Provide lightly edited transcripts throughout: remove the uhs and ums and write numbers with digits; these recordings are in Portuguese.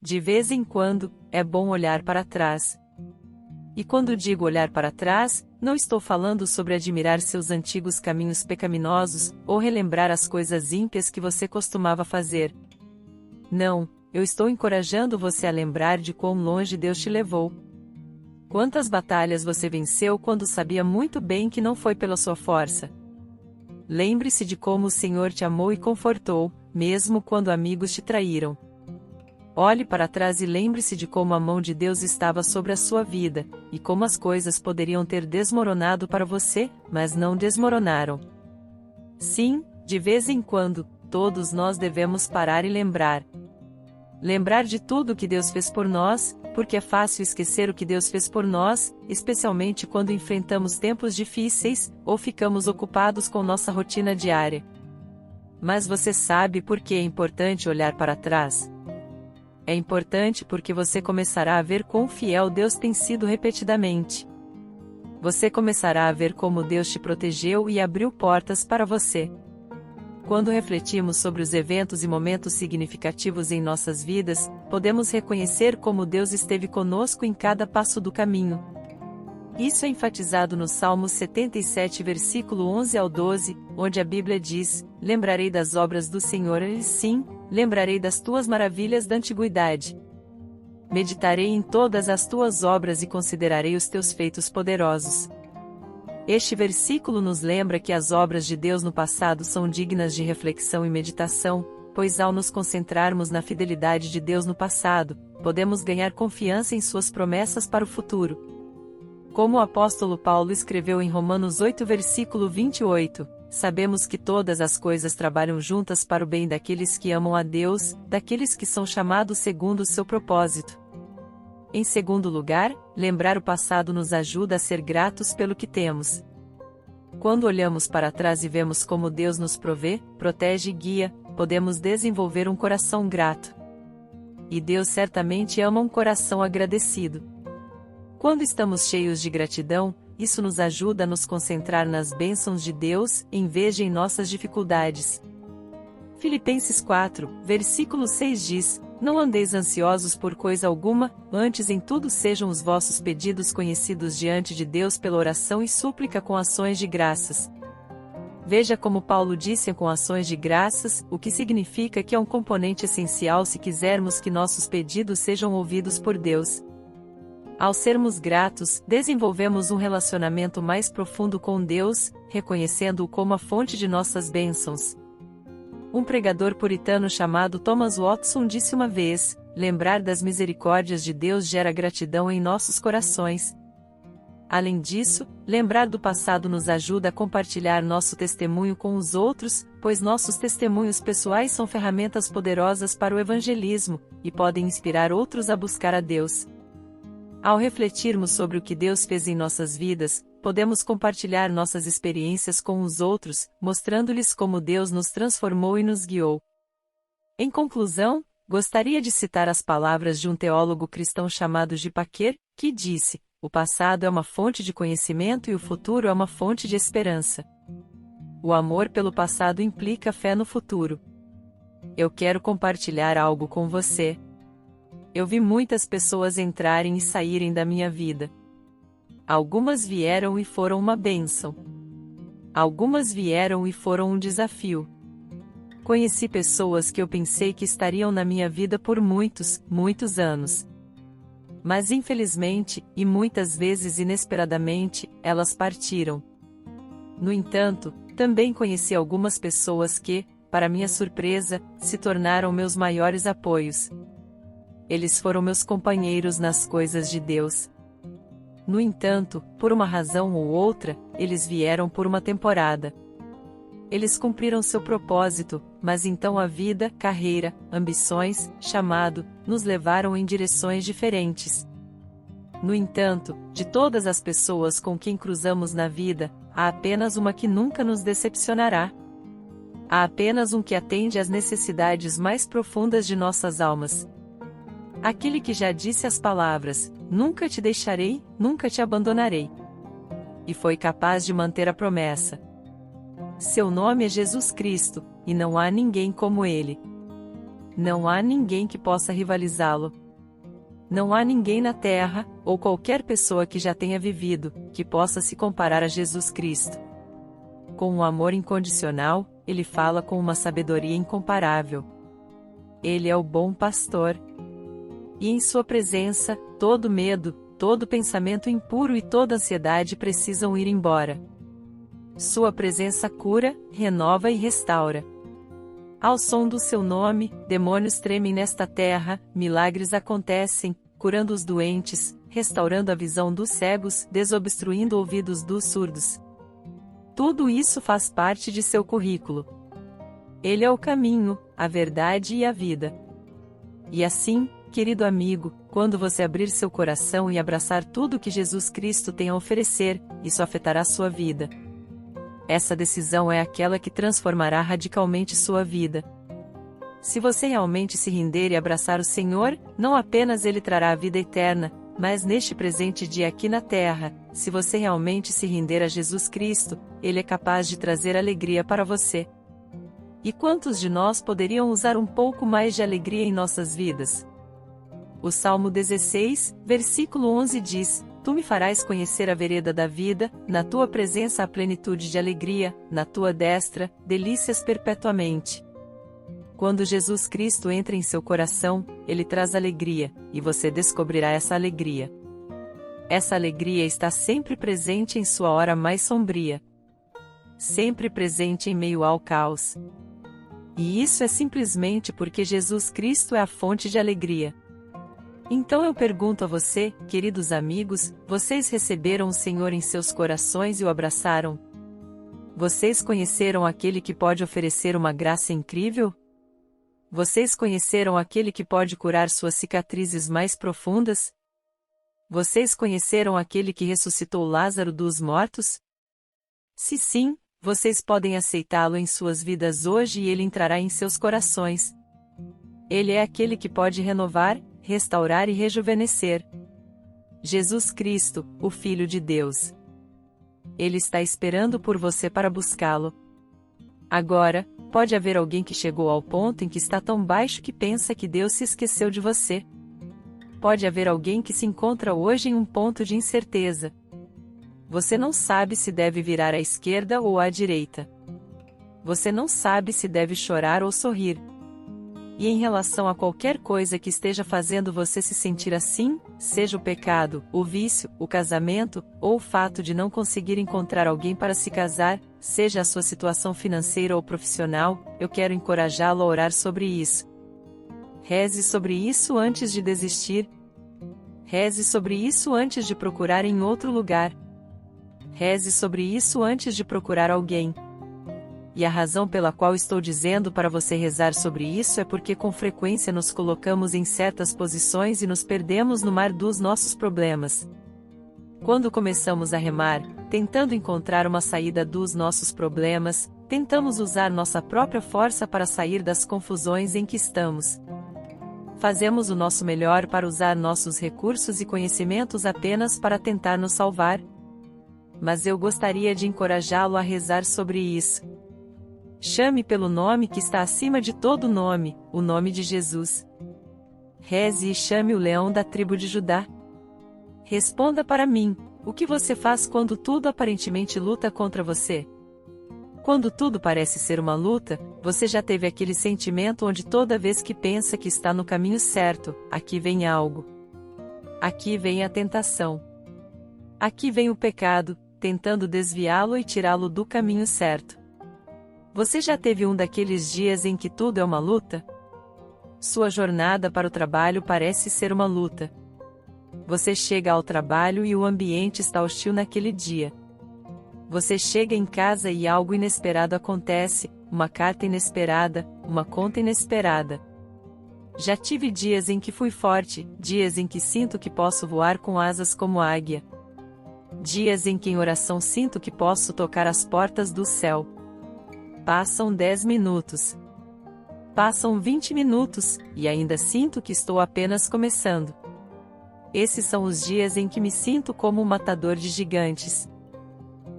De vez em quando, é bom olhar para trás. E quando digo olhar para trás, não estou falando sobre admirar seus antigos caminhos pecaminosos, ou relembrar as coisas ímpias que você costumava fazer. Não, eu estou encorajando você a lembrar de quão longe Deus te levou. Quantas batalhas você venceu quando sabia muito bem que não foi pela sua força. Lembre-se de como o Senhor te amou e confortou, mesmo quando amigos te traíram. Olhe para trás e lembre-se de como a mão de Deus estava sobre a sua vida, e como as coisas poderiam ter desmoronado para você, mas não desmoronaram. Sim, de vez em quando, todos nós devemos parar e lembrar. Lembrar de tudo o que Deus fez por nós, porque é fácil esquecer o que Deus fez por nós, especialmente quando enfrentamos tempos difíceis, ou ficamos ocupados com nossa rotina diária. Mas você sabe por que é importante olhar para trás? É importante porque você começará a ver quão fiel Deus tem sido repetidamente. Você começará a ver como Deus te protegeu e abriu portas para você. Quando refletimos sobre os eventos e momentos significativos em nossas vidas, podemos reconhecer como Deus esteve conosco em cada passo do caminho. Isso é enfatizado no Salmo 77, versículo 11 ao 12, onde a Bíblia diz: "Lembrarei das obras do Senhor, e sim, lembrarei das tuas maravilhas da antiguidade. Meditarei em todas as tuas obras e considerarei os teus feitos poderosos." Este versículo nos lembra que as obras de Deus no passado são dignas de reflexão e meditação, pois ao nos concentrarmos na fidelidade de Deus no passado, podemos ganhar confiança em suas promessas para o futuro. Como o apóstolo Paulo escreveu em Romanos 8, versículo 28, sabemos que todas as coisas trabalham juntas para o bem daqueles que amam a Deus, daqueles que são chamados segundo o seu propósito. Em segundo lugar, lembrar o passado nos ajuda a ser gratos pelo que temos. Quando olhamos para trás e vemos como Deus nos provê, protege e guia, podemos desenvolver um coração grato. E Deus certamente ama um coração agradecido. Quando estamos cheios de gratidão, isso nos ajuda a nos concentrar nas bênçãos de Deus, em vez de em nossas dificuldades. Filipenses 4, versículo 6 diz: "Não andeis ansiosos por coisa alguma, antes em tudo sejam os vossos pedidos conhecidos diante de Deus pela oração e súplica com ações de graças." Veja como Paulo disse com ações de graças, o que significa que é um componente essencial se quisermos que nossos pedidos sejam ouvidos por Deus. Ao sermos gratos, desenvolvemos um relacionamento mais profundo com Deus, reconhecendo-o como a fonte de nossas bênçãos. Um pregador puritano chamado Thomas Watson disse uma vez: "Lembrar das misericórdias de Deus gera gratidão em nossos corações." Além disso, lembrar do passado nos ajuda a compartilhar nosso testemunho com os outros, pois nossos testemunhos pessoais são ferramentas poderosas para o evangelismo, e podem inspirar outros a buscar a Deus. Ao refletirmos sobre o que Deus fez em nossas vidas, podemos compartilhar nossas experiências com os outros, mostrando-lhes como Deus nos transformou e nos guiou. Em conclusão, gostaria de citar as palavras de um teólogo cristão chamado J. Packer, que disse: "O passado é uma fonte de conhecimento e o futuro é uma fonte de esperança." O amor pelo passado implica fé no futuro. Eu quero compartilhar algo com você. Eu vi muitas pessoas entrarem e saírem da minha vida. Algumas vieram e foram uma bênção. Algumas vieram e foram um desafio. Conheci pessoas que eu pensei que estariam na minha vida por muitos, muitos anos. Mas infelizmente, e muitas vezes inesperadamente, elas partiram. No entanto, também conheci algumas pessoas que, para minha surpresa, se tornaram meus maiores apoios. Eles foram meus companheiros nas coisas de Deus. No entanto, por uma razão ou outra, eles vieram por uma temporada. Eles cumpriram seu propósito, mas então a vida, carreira, ambições, chamado, nos levaram em direções diferentes. No entanto, de todas as pessoas com quem cruzamos na vida, há apenas uma que nunca nos decepcionará. Há apenas um que atende às necessidades mais profundas de nossas almas. Aquele que já disse as palavras: "Nunca te deixarei, nunca te abandonarei." E foi capaz de manter a promessa. Seu nome é Jesus Cristo, e não há ninguém como Ele. Não há ninguém que possa rivalizá-lo. Não há ninguém na Terra, ou qualquer pessoa que já tenha vivido, que possa se comparar a Jesus Cristo. Com um amor incondicional, ele fala com uma sabedoria incomparável. Ele é o bom pastor. E em sua presença, todo medo, todo pensamento impuro e toda ansiedade precisam ir embora. Sua presença cura, renova e restaura. Ao som do seu nome, demônios tremem nesta terra, milagres acontecem, curando os doentes, restaurando a visão dos cegos, desobstruindo ouvidos dos surdos. Tudo isso faz parte de seu currículo. Ele é o caminho, a verdade e a vida. E assim, querido amigo, quando você abrir seu coração e abraçar tudo que Jesus Cristo tem a oferecer, isso afetará sua vida. Essa decisão é aquela que transformará radicalmente sua vida. Se você realmente se render e abraçar o Senhor, não apenas Ele trará a vida eterna, mas neste presente dia aqui na terra, se você realmente se render a Jesus Cristo, Ele é capaz de trazer alegria para você. E quantos de nós poderiam usar um pouco mais de alegria em nossas vidas? O Salmo 16, versículo 11 diz: Tu me farás conhecer a vereda da vida, na tua presença há plenitude de alegria, na tua destra, delícias perpetuamente. Quando Jesus Cristo entra em seu coração, Ele traz alegria, e você descobrirá essa alegria. Essa alegria está sempre presente em sua hora mais sombria. Sempre presente em meio ao caos. E isso é simplesmente porque Jesus Cristo é a fonte de alegria. Então eu pergunto a você, queridos amigos, vocês receberam o Senhor em seus corações e o abraçaram? Vocês conheceram aquele que pode oferecer uma graça incrível? Vocês conheceram aquele que pode curar suas cicatrizes mais profundas? Vocês conheceram aquele que ressuscitou Lázaro dos mortos? Se sim, vocês podem aceitá-lo em suas vidas hoje e ele entrará em seus corações. Ele é aquele que pode renovar, restaurar e rejuvenescer. Jesus Cristo, o Filho de Deus. Ele está esperando por você para buscá-lo. Agora, pode haver alguém que chegou ao ponto em que está tão baixo que pensa que Deus se esqueceu de você. Pode haver alguém que se encontra hoje em um ponto de incerteza. Você não sabe se deve virar à esquerda ou à direita. Você não sabe se deve chorar ou sorrir. E em relação a qualquer coisa que esteja fazendo você se sentir assim, seja o pecado, o vício, o casamento, ou o fato de não conseguir encontrar alguém para se casar, seja a sua situação financeira ou profissional, eu quero encorajá-lo a orar sobre isso. Reze sobre isso antes de desistir. Reze sobre isso antes de procurar em outro lugar. Reze sobre isso antes de procurar alguém. E a razão pela qual estou dizendo para você rezar sobre isso é porque com frequência nos colocamos em certas posições e nos perdemos no mar dos nossos problemas. Quando começamos a remar, tentando encontrar uma saída dos nossos problemas, tentamos usar nossa própria força para sair das confusões em que estamos. Fazemos o nosso melhor para usar nossos recursos e conhecimentos apenas para tentar nos salvar. Mas eu gostaria de encorajá-lo a rezar sobre isso. Chame pelo nome que está acima de todo nome, o nome de Jesus. Reze e chame o leão da tribo de Judá. Responda para mim, o que você faz quando tudo aparentemente luta contra você? Quando tudo parece ser uma luta, você já teve aquele sentimento onde toda vez que pensa que está no caminho certo, aqui vem algo. Aqui vem a tentação. Aqui vem o pecado, tentando desviá-lo e tirá-lo do caminho certo. Você já teve um daqueles dias em que tudo é uma luta? Sua jornada para o trabalho parece ser uma luta. Você chega ao trabalho e o ambiente está hostil naquele dia. Você chega em casa e algo inesperado acontece, uma carta inesperada, uma conta inesperada. Já tive dias em que fui forte, dias em que sinto que posso voar com asas como águia. Dias em que em oração sinto que posso tocar as portas do céu. Passam 10 minutos. Passam 20 minutos, e ainda sinto que estou apenas começando. Esses são os dias em que me sinto como um matador de gigantes.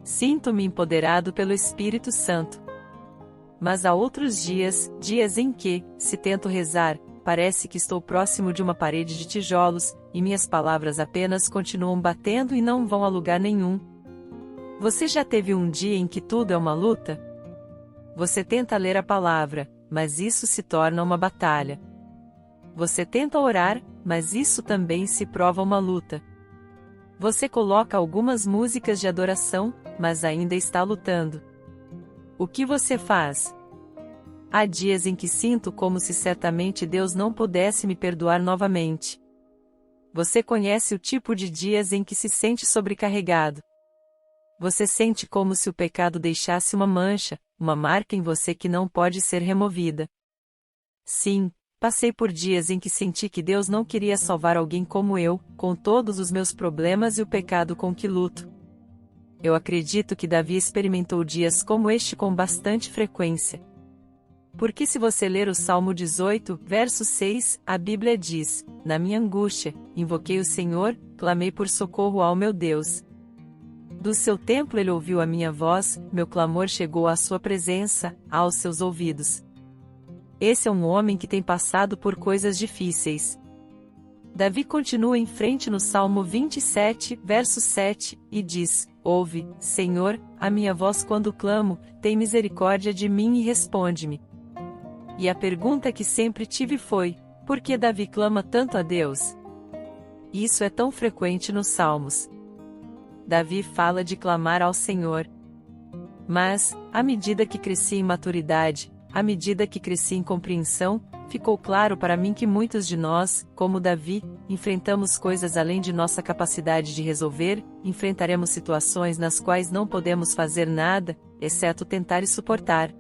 Sinto-me empoderado pelo Espírito Santo. Mas há outros dias, dias em que, se tento rezar, parece que estou próximo de uma parede de tijolos, e minhas palavras apenas continuam batendo e não vão a lugar nenhum. Você já teve um dia em que tudo é uma luta? Você tenta ler a palavra, mas isso se torna uma batalha. Você tenta orar, mas isso também se prova uma luta. Você coloca algumas músicas de adoração, mas ainda está lutando. O que você faz? Há dias em que sinto como se certamente Deus não pudesse me perdoar novamente. Você conhece o tipo de dias em que se sente sobrecarregado. Você sente como se o pecado deixasse uma mancha, uma marca em você que não pode ser removida. Sim, passei por dias em que senti que Deus não queria salvar alguém como eu, com todos os meus problemas e o pecado com que luto. Eu acredito que Davi experimentou dias como este com bastante frequência. Porque se você ler o Salmo 18, verso 6, a Bíblia diz: Na minha angústia, invoquei o Senhor, clamei por socorro ao meu Deus. Do seu templo ele ouviu a minha voz, meu clamor chegou à sua presença, aos seus ouvidos. Esse é um homem que tem passado por coisas difíceis. Davi continua em frente no Salmo 27, verso 7, e diz: Ouve, Senhor, a minha voz quando clamo, tem misericórdia de mim e responde-me. E a pergunta que sempre tive foi: por que Davi clama tanto a Deus? Isso é tão frequente nos Salmos. Davi fala de clamar ao Senhor. Mas, à medida que cresci em maturidade, à medida que cresci em compreensão, ficou claro para mim que muitos de nós, como Davi, enfrentamos coisas além de nossa capacidade de resolver, enfrentaremos situações nas quais não podemos fazer nada, exceto tentar e suportar.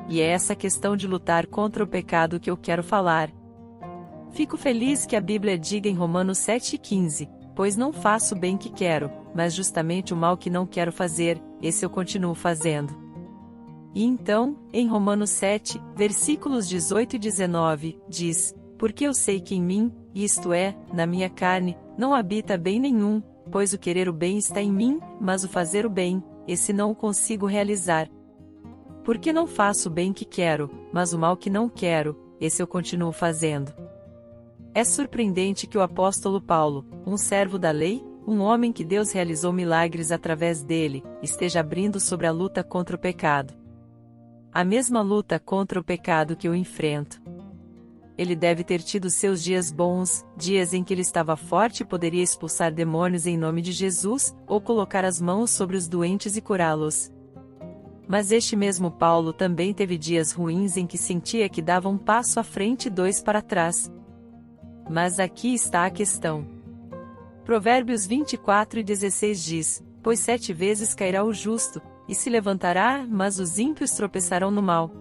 E é essa questão de lutar contra o pecado que eu quero falar. Fico feliz que a Bíblia diga em Romanos 7,15, pois não faço o bem que quero, mas justamente o mal que não quero fazer, esse eu continuo fazendo. E então, em Romanos 7, versículos 18 e 19, diz: Porque eu sei que em mim, isto é, na minha carne, não habita bem nenhum, pois o querer o bem está em mim, mas o fazer o bem, esse não o consigo realizar. Porque não faço o bem que quero, mas o mal que não quero, esse eu continuo fazendo. É surpreendente que o apóstolo Paulo, um servo da lei, um homem que Deus realizou milagres através dele, esteja abrindo sobre a luta contra o pecado. A mesma luta contra o pecado que eu enfrento. Ele deve ter tido seus dias bons, dias em que ele estava forte e poderia expulsar demônios em nome de Jesus, ou colocar as mãos sobre os doentes e curá-los. Mas este mesmo Paulo também teve dias ruins em que sentia que dava um passo à frente e dois para trás. Mas aqui está a questão. Provérbios 24:16 diz: Pois 7 vezes cairá o justo, e se levantará, mas os ímpios tropeçarão no mal.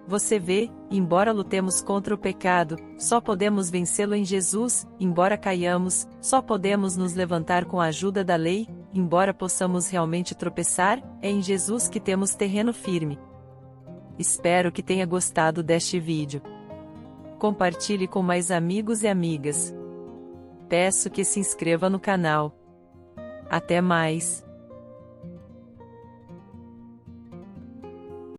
Você vê, embora lutemos contra o pecado, só podemos vencê-lo em Jesus, embora caiamos, só podemos nos levantar com a ajuda da lei, embora possamos realmente tropeçar, é em Jesus que temos terreno firme. Espero que tenha gostado deste vídeo. Compartilhe com mais amigos e amigas. Peço que se inscreva no canal. Até mais!